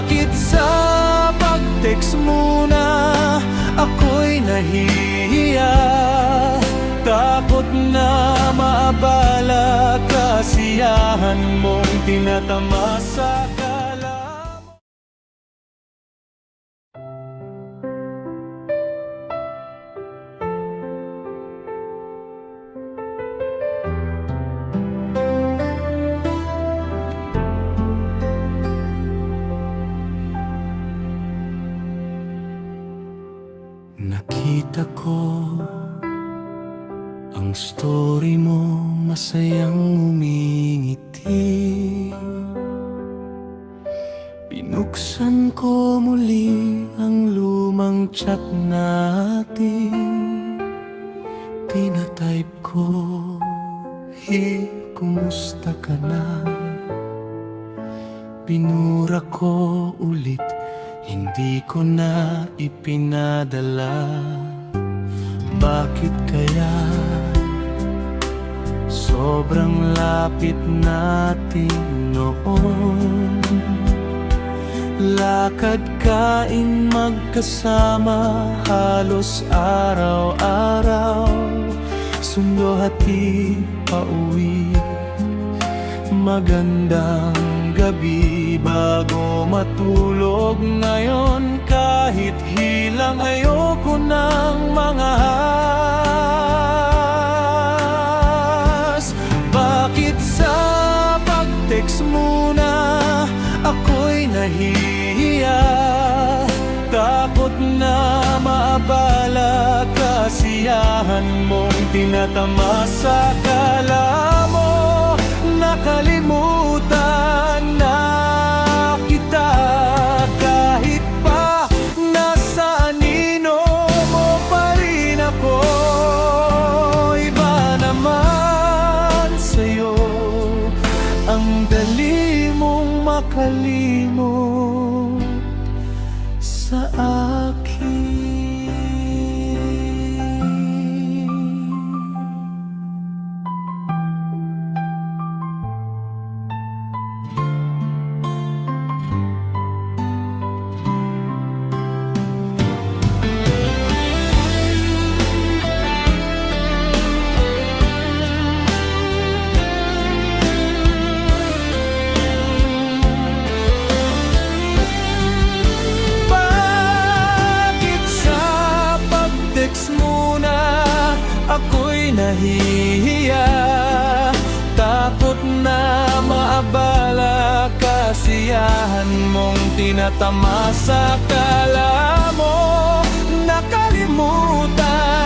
Bakit sa pag-text mo na ako'y nahihiya? Takot na maabala, kasiyahan mong tinatamasa ka. Nakita ko ang story mo, masayang umingiti. Binuksan ko muli ang lumang chat natin. Tinatype ko, "Hey, kumusta ka na?" Binura ko ulit, hindi ko na ipinadala. Bakit kaya? Sobrang lapit natin noon. Lakad, kain, magkasama halos araw-araw. Sundo, hati, pauwi. Magandang gabi bago matulog. Ngayon kahit hilang ayoko ng mga has. Bakit sa pag-text mo na ako'y nahihiya? Takot na maabala, kasiyahan mong tinatamasa. Kala mo nakalimutan na kita, kahit pa nasa anino mo pa rin ako. Iba naman sa'yo, ang dali mong makalimot sa akin. Ako'y nahihiya, takot na maabala, kasiyahan mong tinatamasa. Kala mo nakalimutan